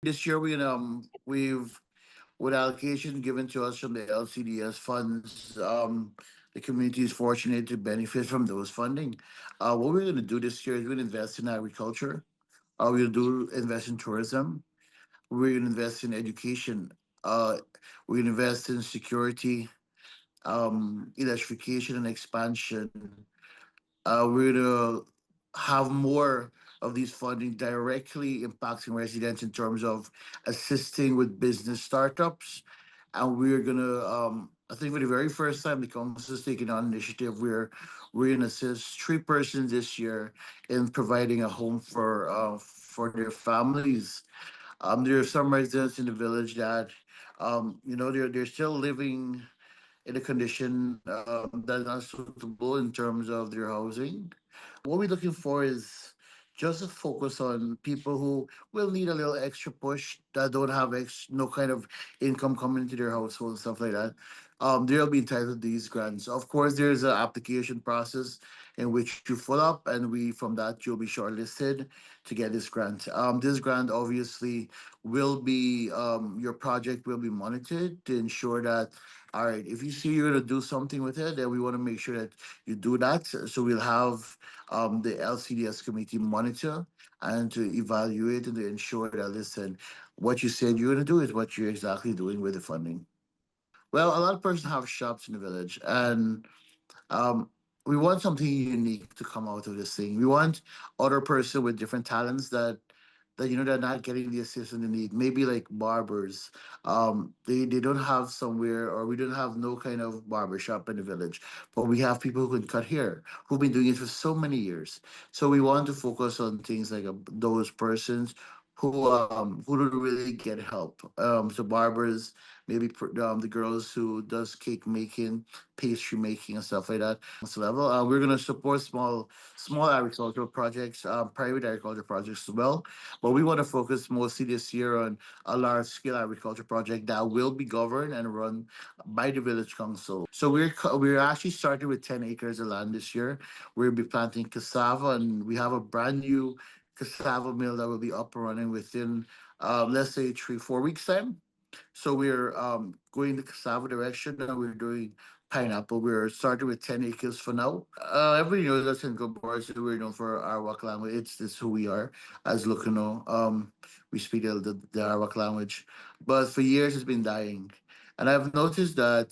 This year we've with allocation given to us from the LCDS funds, the community is fortunate to benefit from those funding. What we're going to do this year is we're going to invest in agriculture. We'll do invest in tourism. We're going to invest in education. We're going to invest in security, electrification, and expansion. We're gonna have more of these funding directly impacting residents in terms of assisting with business startups, and we're gonna, I think for the very first time, the council is taking on initiative where we're gonna assist 3 persons this year in providing a home for their families. There are some residents in the village that, they're still living in a condition that's not suitable in terms of their housing. What we're looking for is just a focus on people who will need a little extra push that don't have no kind of income coming into their household and stuff like that. They'll be entitled to these grants. Of course, there's an application process in which you fill up, and from that you'll be shortlisted to get this grant. This grant obviously will be your project will be monitored to ensure that, all right, if you see you're going to do something with it, then we want to make sure that you do that. So we'll have the LCDS committee monitor and to evaluate and to ensure that, listen, what you said you're going to do is what you're exactly doing with the funding. Well, a lot of persons have shops in the village, and um, we want something unique to come out of this thing. We want other person with different talents that they're not getting the assistance they need. Maybe like barbers, they don't have somewhere, or we don't have no kind of barber shop in the village, but we have people who can cut hair who've been doing it for so many years. So we want to focus on things like those persons who don't really get help. So barbers, maybe the girls who does cake making, pastry making, and stuff like that. Level, we're gonna support small agricultural projects, private agriculture projects as well. But we want to focus mostly this year on a large scale agriculture project that will be governed and run by the village council. So we're actually starting with 10 acres of land this year. We'll be planting cassava, and we have a brand new cassava mill that will be up and running within, let's say, 3 4 weeks time. So we're going the cassava direction, and we're doing pineapple. We're starting with 10 acres for now. Everybody knows us in Gabor, so we're known for our Arawak language. It's who we are as Lucano. We speak the Arawak language, but for years it's been dying, and I've noticed that.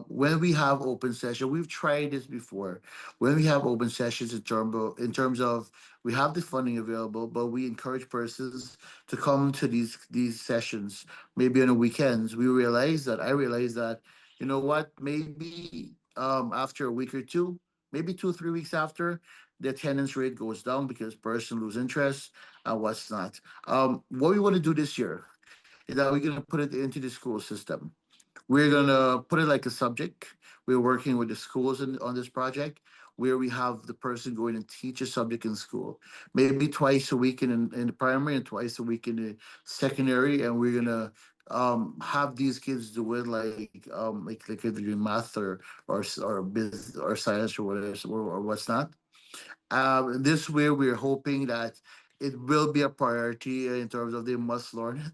When we have open session, we've tried this before. When we have open sessions in terms of we have the funding available, but we encourage persons to come to these sessions maybe on the weekends. I realized that, you know what, maybe after a week or two, maybe 2 3 weeks after, the attendance rate goes down because person lose interest and what's not. What we want to do this year is that we're going to put it into the school system. We're gonna put it like a subject. We're working with the schools on this project, where we have the person going and teach a subject in school, maybe twice a week in the primary and twice a week in the secondary, and we're gonna have these kids do it like if they're doing math or business or science or whatever or what's not. This way, we're hoping that it will be a priority in terms of they must learn it.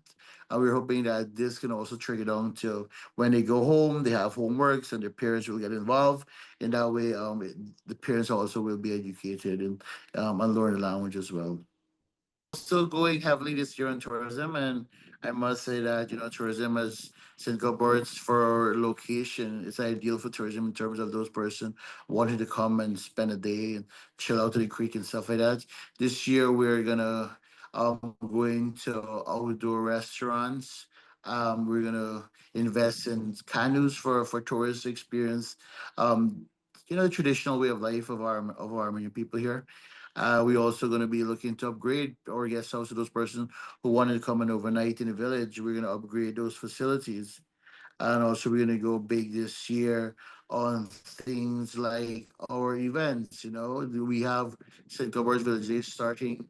And we're hoping that this can also trigger down to when they go home, they have homeworks, and their parents will get involved. In that way, the parents also will be educated and learn the language as well. Still going heavily this year on tourism, and I must say that tourism as Singapore's for location, it's ideal for tourism in terms of those person wanting to come and spend a day and chill out to the creek and stuff like that. This year we're gonna going to outdoor restaurants. We're gonna invest in canoes for tourist experience. Um, the traditional way of life of our Armenian people here. We also going to be looking to upgrade our guest house to those persons who wanted to come in overnight in the village. We're going to upgrade those facilities. And also, we're going to go big this year on things like our events. We have St. Govor's Village Day starting.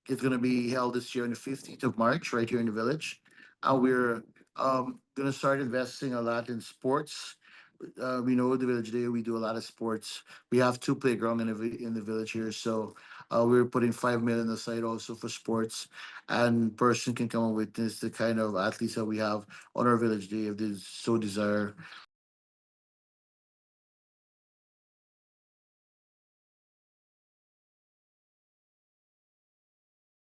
It's going to be held this year on the 15th of March, right here in the village. And we're going to start investing a lot in sports. We know the village day we do a lot of sports. We have two playground in the village here, so We're putting 5 million aside also for sports, and person can come and witness the kind of athletes that we have on our village day if they so desire.